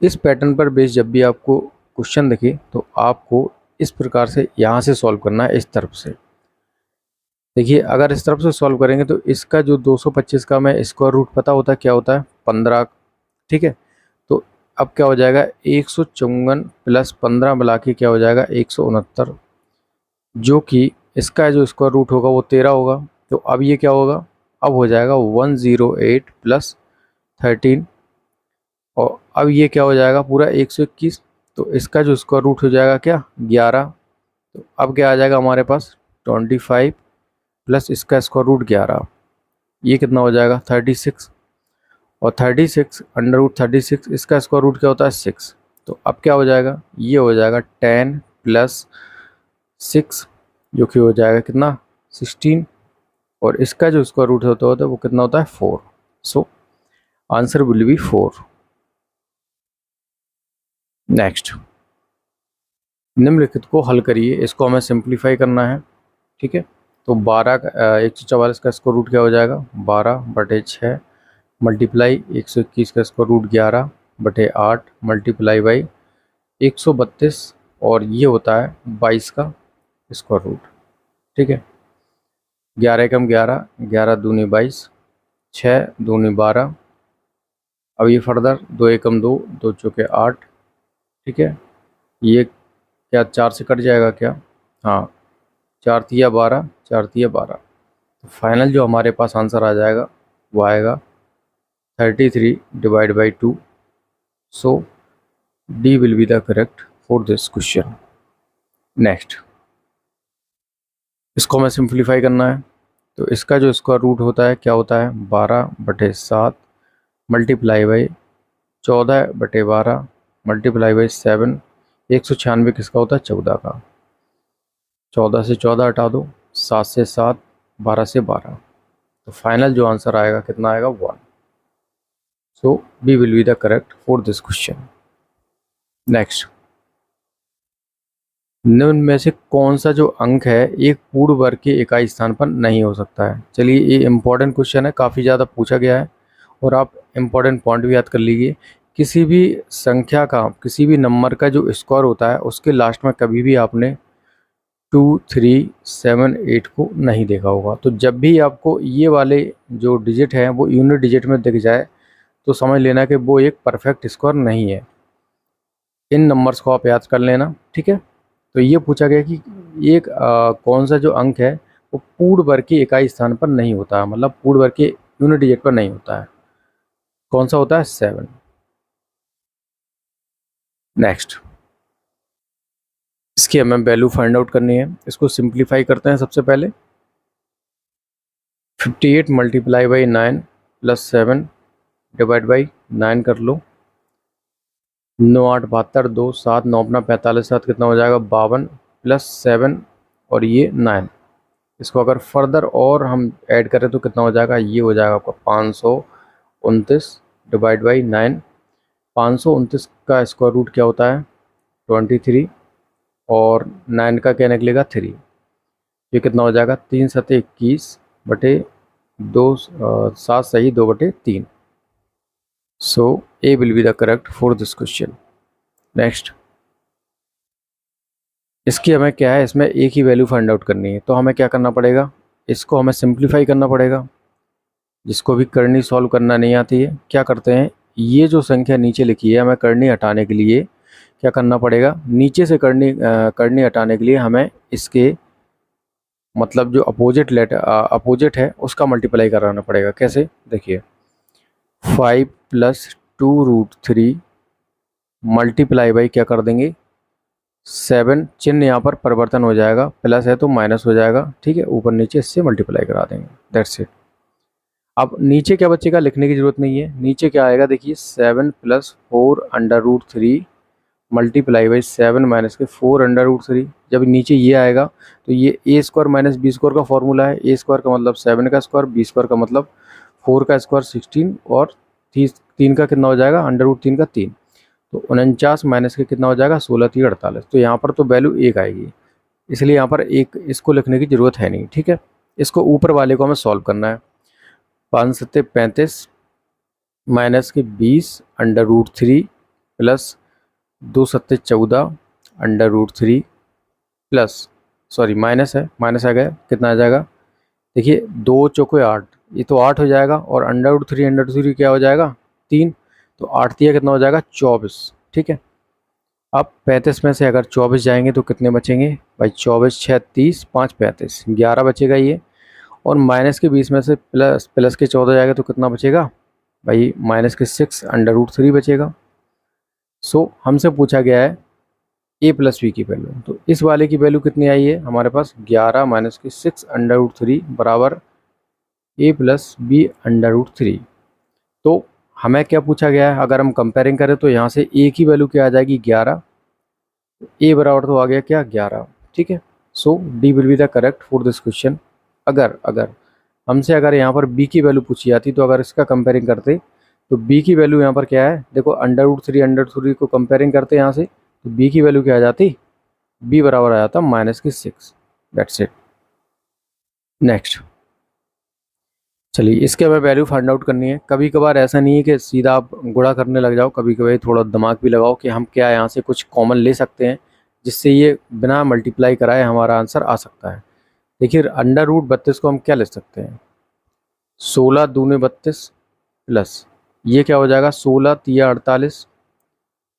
इस पैटर्न पर बेस्ड जब भी आपको क्वेश्चन दिखे तो आपको इस प्रकार से यहाँ से सॉल्व करना है, इस तरफ से। देखिए अगर इस तरफ से सॉल्व करेंगे तो इसका जो 225 का हमें स्क्वायर रूट पता होता है क्या होता है, 15। ठीक है, तो अब क्या हो जाएगा, 154 प्लस 15 मिला के क्या हो जाएगा 169, जो कि इसका जो स्क्वायर रूट होगा वो 13 होगा। तो अब ये क्या होगा, अब हो जाएगा 108 प्लस 13, और अब ये क्या हो जाएगा पूरा 121। तो इसका जो स्क्वायर रूट हो जाएगा क्या 11। तो अब क्या आ जाएगा हमारे पास 25 प्लस इसका स्क्वायर रूट 11, ये कितना हो जाएगा 36। और 36 अंडर रूट 36, इसका स्क्वायर रूट क्या होता है 6। तो अब क्या हो जाएगा, ये हो जाएगा 10 प्लस 6, जो कि हो जाएगा कितना 16, और इसका जो स्क्वायर रूट होता है वो कितना होता है 4। So answer will be 4। Next, निम्नलिखित को हल करिए, इसको हमें सिंप्लीफाई करना है। ठीक है, तो 144 का स्क्वायर रूट क्या हो जाएगा 12/6 मल्टीप्लाई 121 का स्क्वायर रूट 11/8 मल्टीप्लाई बाई 132, और ये होता है 22 का स्क्वायर रूट। ठीक है, 11 एकम 11, 11 दूनी 22, 6 दूनी 12। अब ये फर्दर 2 एकम 2, 2 चौके 8। ठीक है, ये क्या 4 से कट जाएगा क्या, हाँ 4 तिया 12, 4 तिया 12। तो फाइनल जो हमारे पास आंसर आ जाएगा वो आएगा 33 divide by 2। So D will be the correct for this question. Next, इसको हमें सिंप्लीफाई करना है। तो इसका जो स्क्वायर रूट होता है क्या होता है 12/7 मल्टीप्लाई बाई 14/12 मल्टीप्लाई बाई 7। 196 किसका होता है 14 का। 14 से 14 हटा दो, 7 से 7, 12 से 12। तो फाइनल जो आंसर आएगा कितना आएगा 1। So B will be the correct for this question. Next, निम्न में से कौन सा जो अंक है एक पूर्ण वर्ग के इकाई स्थान पर नहीं हो सकता है। चलिए ये इम्पोर्टेंट क्वेश्चन है, काफ़ी ज़्यादा पूछा गया है, और आप इम्पोर्टेंट पॉइंट भी याद कर लीजिए। किसी भी संख्या का, किसी भी नंबर का जो स्क्वायर होता है उसके लास्ट में कभी भी आपने 2, 3, 7, 8 को नहीं देखा होगा। तो जब भी आपको ये वाले जो डिजिट हैं वो यूनिट डिजिट में दिख जाए तो समझ लेना कि वो एक परफेक्ट स्क्वायर नहीं है। इन नंबर्स को आप याद कर लेना। ठीक है, तो ये पूछा गया कि एक कौन सा जो अंक है वो पूर्ण वर्ग की इकाई स्थान पर नहीं होता है, मतलब पूर्ण वर्ग के यूनिट डिजिट पर नहीं होता है। कौन सा होता है 7। नेक्स्ट, इसकी हमें वैल्यू फाइंड आउट करनी है। इसको सिंप्लीफाई करते हैं। सबसे पहले 58 multiply by 9 plus 7 divide by 9 कर लो। 9 8 72, 2 7 9 अपना 45, 7 कितना हो जाएगा 52 प्लस 7 और ये 9। इसको अगर फर्दर और हम ऐड करें तो कितना हो जाएगा, ये हो जाएगा आपका 529 डिवाइड बाई 9। 529 का स्क्वायर रूट क्या होता है 23, और 9 का क्या निकलेगा 3। ये कितना हो जाएगा 3 7 21 बटे 2, 7 सही 2/3। So A will be the correct for this question. Next, इसकी हमें क्या है, इसमें एक ही वैल्यू फाइंड आउट करनी है। तो हमें क्या करना पड़ेगा, इसको हमें सिंप्लीफाई करना पड़ेगा। जिसको भी करनी सॉल्व करना नहीं आती है, क्या करते हैं, ये जो संख्या नीचे लिखी है हमें करनी हटाने के लिए क्या करना पड़ेगा, नीचे से करनी हटाने के लिए हमें इसके मतलब जो अपोजिट है उसका मल्टीप्लाई कराना पड़ेगा। कैसे, देखिए 5 प्लस 2√3 मल्टीप्लाई बाई क्या कर देंगे 7। चिन्ह यहाँ पर परिवर्तन हो जाएगा, प्लस है तो माइनस हो जाएगा। ठीक है, ऊपर नीचे इससे मल्टीप्लाई करा देंगे, दैट्स इट। अब नीचे क्या बचेगा, लिखने की जरूरत नहीं है। नीचे क्या आएगा, देखिए 7 प्लस 4√3 मल्टीप्लाई बाई 7 माइनस के 4√3। जब नीचे ये आएगा तो ये ए स्क्वायर माइनस बी स्क्वायर का फॉर्मूला है। ए स्क्वायर का मतलब 7 का स्क्वायर, बी स्क्वायर का मतलब 4 का स्क्वायर 16, और 3 का कितना हो जाएगा √3 का 3। तो 49 माइनस के कितना हो जाएगा 16 3 48। तो यहाँ पर तो वैल्यू 1 आएगी, इसलिए यहाँ पर एक इसको लिखने की ज़रूरत है नहीं। ठीक है, इसको ऊपर वाले को हमें सॉल्व करना है। 5 7 35 माइनस के 20 √3 प्लस 2 सत्ते 14 √3 प्लस, सॉरी माइनस है, माइनस आ गया, कितना आ जाएगा, देखिए 2 चौके 8, ये तो 8 हो जाएगा, और √3 क्या हो जाएगा 3, तो 8 दिया कितना हो जाएगा 24, ठीक है। अब 35 में से अगर 24 जाएंगे तो कितने बचेंगे भाई, 24 6 30 5 35, 11 बचेगा ये, और माइनस के 20 में से प्लस के 14 जाएगा तो कितना बचेगा भाई, माइनस के 6 √3 बचेगा। सो हमसे पूछा गया है a प्लस बी की वैल्यू, तो इस वाले की वैल्यू कितनी आई है हमारे पास, 11 माइनस के 6 √3 बराबर a प्लस बी √3। तो हमें क्या पूछा गया है, अगर हम कंपेयरिंग करें तो यहाँ से a की वैल्यू क्या आ जाएगी 11, a बराबर तो आ गया क्या 11, ठीक है। So D will be the correct for this question. अगर हमसे अगर यहाँ पर b की वैल्यू पूछी जाती, तो अगर इसका कंपेयरिंग करते तो b की वैल्यू यहाँ पर क्या है, देखो √3 को कंपेयरिंग करते यहाँ से, तो b की वैल्यू क्या आ जाती, b बराबर आ जाता माइनस की 6, दैट्स इट। नेक्स्ट, चलिए इसके हमें वैल्यू फाइंड आउट करनी है। कभी कभार ऐसा नहीं है कि सीधा आप गुणा करने लग जाओ, कभी कभी थोड़ा दिमाग भी लगाओ कि हम क्या यहाँ से कुछ कॉमन ले सकते हैं, जिससे ये बिना मल्टीप्लाई कराए हमारा आंसर आ सकता है। देखिए √32 को हम क्या ले सकते हैं, 16 दूने 32 प्लस ये क्या हो जाएगा 16 तिया 48,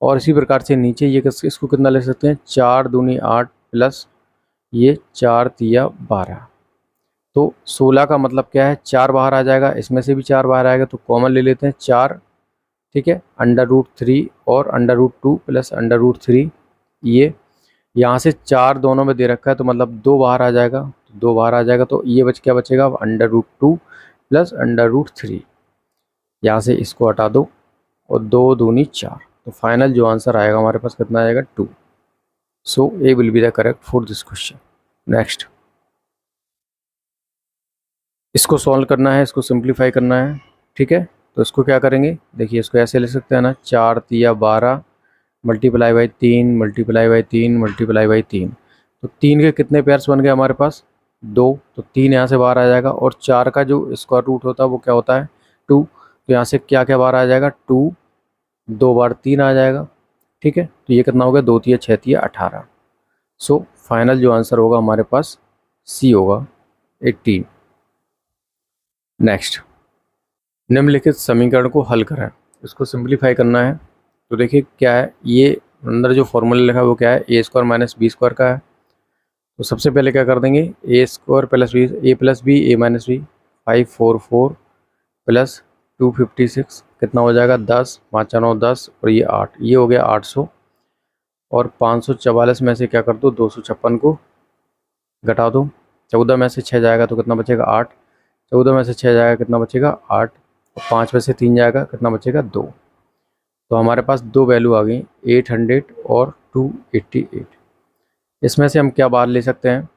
और इसी प्रकार से नीचे ये इसको कितना ले सकते हैं, 4 दूनी 8 प्लस ये 4 तिया 12। तो 16 का मतलब क्या है, 4 बाहर आ जाएगा, इसमें से भी 4 बाहर आएगा, तो कॉमन ले लेते हैं 4, ठीक है, √3 और √2 प्लस √3, ये यहाँ से 4 दोनों में दे रखा है, तो मतलब 2 बाहर आ जाएगा, तो 2 बाहर आ जाएगा, तो ये क्या बचेगा √2 प्लस √3, यहाँ से इसको हटा दो, और 2 दूनी 4, तो फाइनल जो आंसर आएगा हमारे पास कितना आएगा 2। So A will be the correct for this question. Next, इसको सॉल्व करना है, इसको सिंप्लीफाई करना है, ठीक है। तो इसको क्या करेंगे, देखिए इसको ऐसे ले सकते हैं ना, 4 तिया 12 multiply by 3 multiply by 3 multiply by 3, तो 3 के कितने पेयर्स बन गए हमारे पास 2, तो 3 यहाँ से बाहर आ जाएगा, और 4 का जो स्क्वायर रूट होता है वो क्या होता है 2, तो यहाँ से क्या क्या बाहर आ जाएगा 2, 2 बार 3 आ जाएगा, ठीक है। तो ये कितना हो गया 2 तिया 6 तिया 18। सो फाइनल जो आंसर होगा हमारे पास सी होगा 18। नेक्स्ट, निम्नलिखित समीकरण को हल करें, इसको सिंप्लीफाई करना है। तो देखिए क्या है, ये अंदर जो फॉर्मूला लिखा है वो क्या है, a² माइनस b² का है। तो सबसे पहले क्या कर देंगे, a² plus B, a plus B a minus B, 544 plus 256 कितना हो जाएगा 10, 5 9 10, और ये 8, ये हो गया 800, और 544 में से क्या कर दो 256 को घटा दो, 14 में से 6 जाएगा तो कितना बचेगा 8, 14 में से 6 जाएगा कितना बचेगा 8, और 5 में से 3 जाएगा कितना बचेगा 2। तो हमारे पास दो वैल्यू आ गई 800 और 288। इसमें से हम क्या बाहर ले सकते हैं,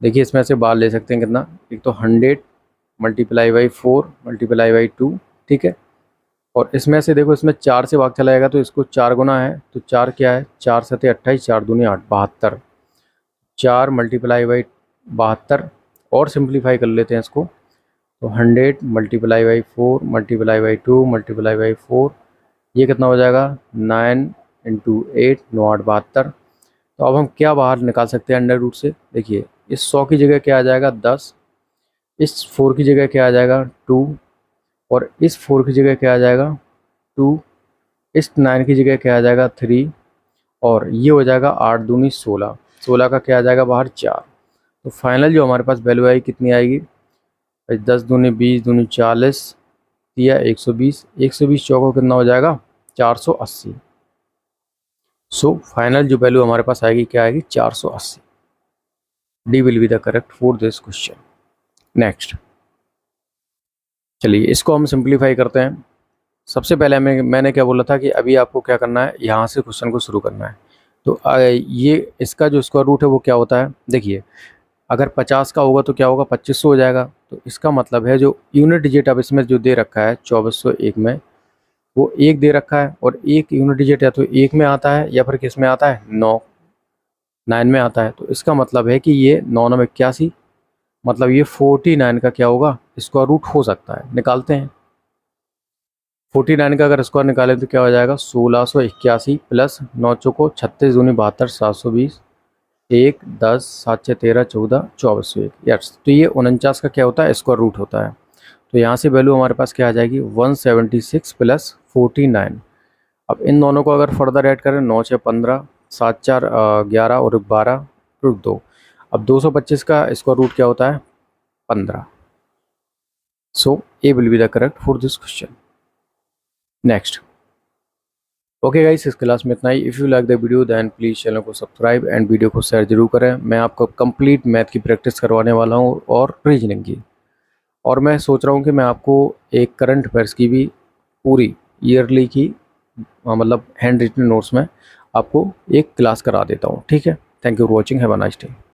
देखिए इसमें से बाहर ले सकते हैं कितना, एक तो 100 मल्टीप्लाई बाई 4 मल्टीप्लाई बाई 2, ठीक है। और इसमें से देखो इसमें 4 से भाग चला जाएगा, तो इसको 4 गुना है, तो 4 क्या है 4 सते 28, 4 दूनी 8, 72, 4 मल्टीप्लाई बाई 72, और सिंप्लीफाई कर लेते हैं इसको, तो 100 multiply by 4 multiply by 2 multiply by 4, ये कितना हो जाएगा 9 × 8 9 8 72। तो अब हम क्या बाहर निकाल सकते हैं अंडर रूट से, देखिए इस 100 की जगह क्या आ जाएगा 10, इस 4 की जगह क्या आ जाएगा 2, और इस 4 की जगह क्या आ जाएगा 2, इस 9 की जगह क्या आ जाएगा 3, और ये हो जाएगा 8 दूनी 16, 16 का क्या आ जाएगा बाहर 4। तो फाइनल जो हमारे पास वैल्यू आएगी कितनी आएगी, 10 दूनी 20 दूनी 40 या 120, 120 चौको कितना हो जाएगा 480। सो फाइनल जो वैल्यू हमारे पास आएगी क्या आएगी 480। D will be the correct for this question. Next, चलिए इसको हम सिंप्लीफाई करते हैं। सबसे पहले मैंने क्या बोला था कि अभी आपको क्या करना है, यहाँ से क्वेश्चन को शुरू करना है। तो ये इसका जो स्क्वायर रूट है वो क्या होता है, देखिए अगर 50 का होगा तो क्या होगा 2500 हो जाएगा। तो इसका मतलब है जो यूनिट डिजिट अब इसमें जो दे रखा है 2401 में, वो 1 दे रखा है, और एक यूनिट डिजिट या तो 1 में आता है या फिर किस में आता है 9 में आता है। तो इसका मतलब है कि ये 9 9 81, मतलब ये 49 का क्या होगा स्क्वायर रूट हो सकता है। निकालते हैं, 49 का अगर स्क्वायर निकालें तो क्या हो जाएगा 1681 प्लस 9 चौको 36 दूनी 72 720 1 10 7 6 13 14 24 1 यस। तो ये 49 का क्या होता है स्क्वायर रूट होता है। तो यहाँ से वैल्यू हमारे पास क्या आ जाएगी 176 प्लस 49। अब इन दोनों को अगर फर्दर ऐड करें 9 6 15 7 4 11 और 12 रुक 2। अब 225 का स्क्वायर रूट क्या होता है 15। So A will be the correct for this question. Next. Okay guys, इस क्लास में इतना ही। If you like the video then please channel को सब्सक्राइब एंड वीडियो को शेयर जरूर करें। मैं आपको कंप्लीट मैथ की प्रैक्टिस करवाने वाला हूँ और रीजनिंग की। और मैं सोच रहा हूँ कि मैं आपको एक करंट अफेयर्स की भी पूरी ईयरली की मतलब हैंड रिटन नोट्स में आपको एक क्लास करा देता हूँ। ठीक है, thank you for watching, have a nice day.